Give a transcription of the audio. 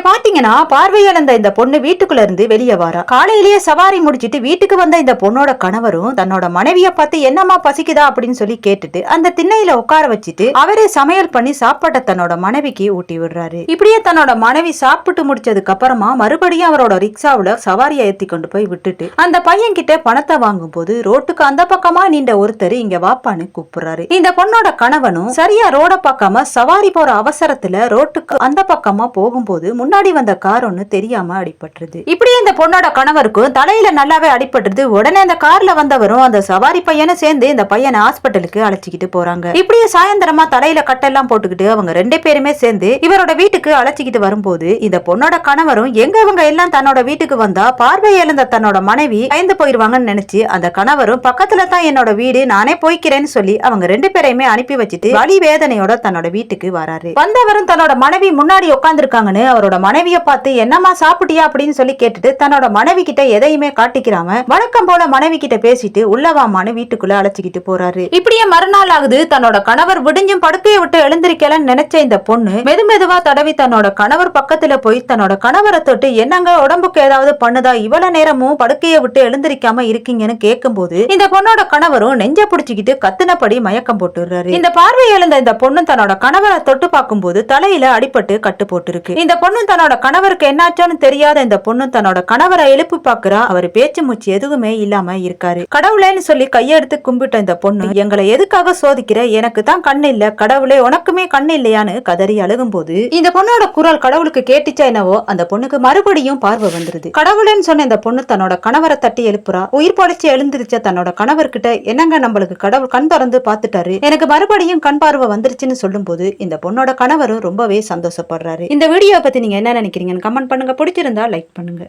பாத்தீங்கன்னா பார்வையிழந்த இந்த பொண்ணு வீட்டுக்குள்ள இருந்து வெளியே வாரா. காலையிலேயே சவாரி முடிச்சிட்டு வீட்டுக்கு வந்த இந்த பொண்ணோட கணவரும் தன்னோட மனைவிய பார்த்து என்னமா பசிக்குதா அப்படின்னு சொல்லி கேட்டுட்டு அந்த திண்ணையில உட்கார வச்சுட்டு அவரே சமையல் பண்ணி சாப்பாட்டை தன்னோட மனைவிக்கு ஊட்டி விடுறாரு. இப்படியே தன்னோட மனைவி சாப்பிட்டு முடிச்சதுக்கு அப்புறமா மறுபடியும் அவரோட ரிக்ஷாவுல சவாரியை ஏத்தி கொண்டு போய் விட்டுட்டு அந்த பையன் கிட்ட பணத்தை வாங்கும் போது ரோட்டுக்கு அந்த பக்கமா நீண்ட ஒருத்தர் இங்க வாப்பான்னு கூப்பிடுறாரு. இந்த பொண்ணோட கணவனும் சரியா ரோட பார்க்காம சவாரி போற அவசரத்துல ரோட்டுக்கு அந்த பக்கமா போகும்போது முன்னாடி வந்த கார் ஒண்ணு தெரியாம அடிபட்டுருது. இப்படி இந்த பொண்ணோட கணவருக்கும் தலையில நல்லாவே அடிபட்டுருது. உடனே அந்த கார்ல வந்தவரும் அந்த சவாரி பையனை சேர்ந்து இந்த பையனை ஹாஸ்பிட்டலுக்கு அழைச்சிக்கிட்டு போறாங்க. இப்படியே சாயந்தரமா தலையில கட்டெல்லாம் போட்டுக்கிட்டு அவங்க ரெண்டு பேருமே சேர்ந்து இவரோட வீட்டுக்கு அழைச்சிக்கிட்டு வரும்போது இந்த பொண்ணோட கணவரும் எங்க இவங்க எல்லாம் தன்னோட வீட்டுக்கு வந்தா பார்வை இழந்த தன்னோட மனைவி பயந்து போயிருவாங்கன்னு நினைச்சு அந்த கணவரும் பக்கத்துல தான் என்னோட வீடு நானே போய்க்கிறேன்னு சொல்லி அவங்க ரெண்டு பேரையுமே அனுப்பி வச்சுட்டு வலி வேதனையோட தன்னோட வீட்டுக்கு வராரு. வந்தவரும் தன்னோட மனைவி முன்னாடி உட்கார்ந்துருக்காங்கன்னு அவரோட மனைவிய பார்த்து என்னமா சாப்பிட்டியா அப்படின்னு சொல்லி கேட்டுட்டு தன்னோட மனைவி கிட்ட எதையுமே காட்டிக்கிறாம வழக்கம் போல மனைவி கிட்ட பேசிட்டு உள்ளவாமான்னு வீட்டுக்குள்ள அழைச்சிக்கிட்டு போறாரு. இப்படியே மறுநாள் ஆகுது. தன்னோட கணவர் விடிஞ்சும் படுக்கையை விட்டு எழுந்திருக்கலன்னு நினைச்ச இந்த பொண்ணு மெதுமெதுவா தடவி தன்னோட கணவர் பக்கத்துல போய் தன்னோட கணவரை தொட்டு என்னங்க உடம்புக்கு ஏதாவது பண்ணுதா, இவ்வளவு நேரமும் படுக்கையை விட்டு எழுந்திருக்காம இருக்கீங்கன்னு கேட்கும் போது இந்த பொண்ணோட கணவரும் நெஞ்ச புடிச்சுக்கிட்டு கத்துனபடி மயக்கம் போட்டுறாரு. இந்த பார்வை இழந்த இந்த பொண்ணு தன்னோட கணவரை தொட்டு பார்க்கும் போது தலையில அடிபட்டு கட்டு போட்டுருக்கு. இந்த பொண்ணு தன்னோட கணவருக்கு என்னாச்சோன்னு தெரியாத இந்த பொண்ணு தன்னோட கணவரை எழுப்பி பாக்குறா. அவர் பேச்சு மூச்சு எதுவுமே இல்லாம இருக்காரு. கடவுளேன்னு சொல்லி கையெடுத்து கும்பிட்ட இந்த பொண்ணு எங்களை எதுக்காக சோதிக்கிற, எனக்கு தான் கண்ணு இல்ல, கடவுளே உனக்குமே கண்ணு இல்லையான்னு கதறி அழுகும் போது இந்த பொண்ணோட குரல் கடவுளுக்கு கேட்டுச்சா என்னவோ அந்த பொண்ணுக்கு மறுபடியும் பார்வை வந்துருது. கடவுளேன்னு சொன்ன இந்த பொண்ணு தன்னோட கணவரை தட்டி எழுப்புறா. உயிர் படைச்சு எழுந்திருச்ச தன்னோட கணவர்கிட்ட என்னங்க நம்மளுக்கு கடவுள் கண் திறந்து பாத்துட்டாரு, எனக்கு மறுபடியும் கண் பார்வை வந்துருச்சுன்னு சொல்லும் போது இந்த பொண்ணோட கணவரும் ரொம்பவே சந்தோஷப்படுறாரு. இந்த வீடியோ பத்தி நீங்க என்ன நினைக்கிறீங்கன்னு கமெண்ட் பண்ணுங்க. பிடிச்சிருந்தா லைக் பண்ணுங்க.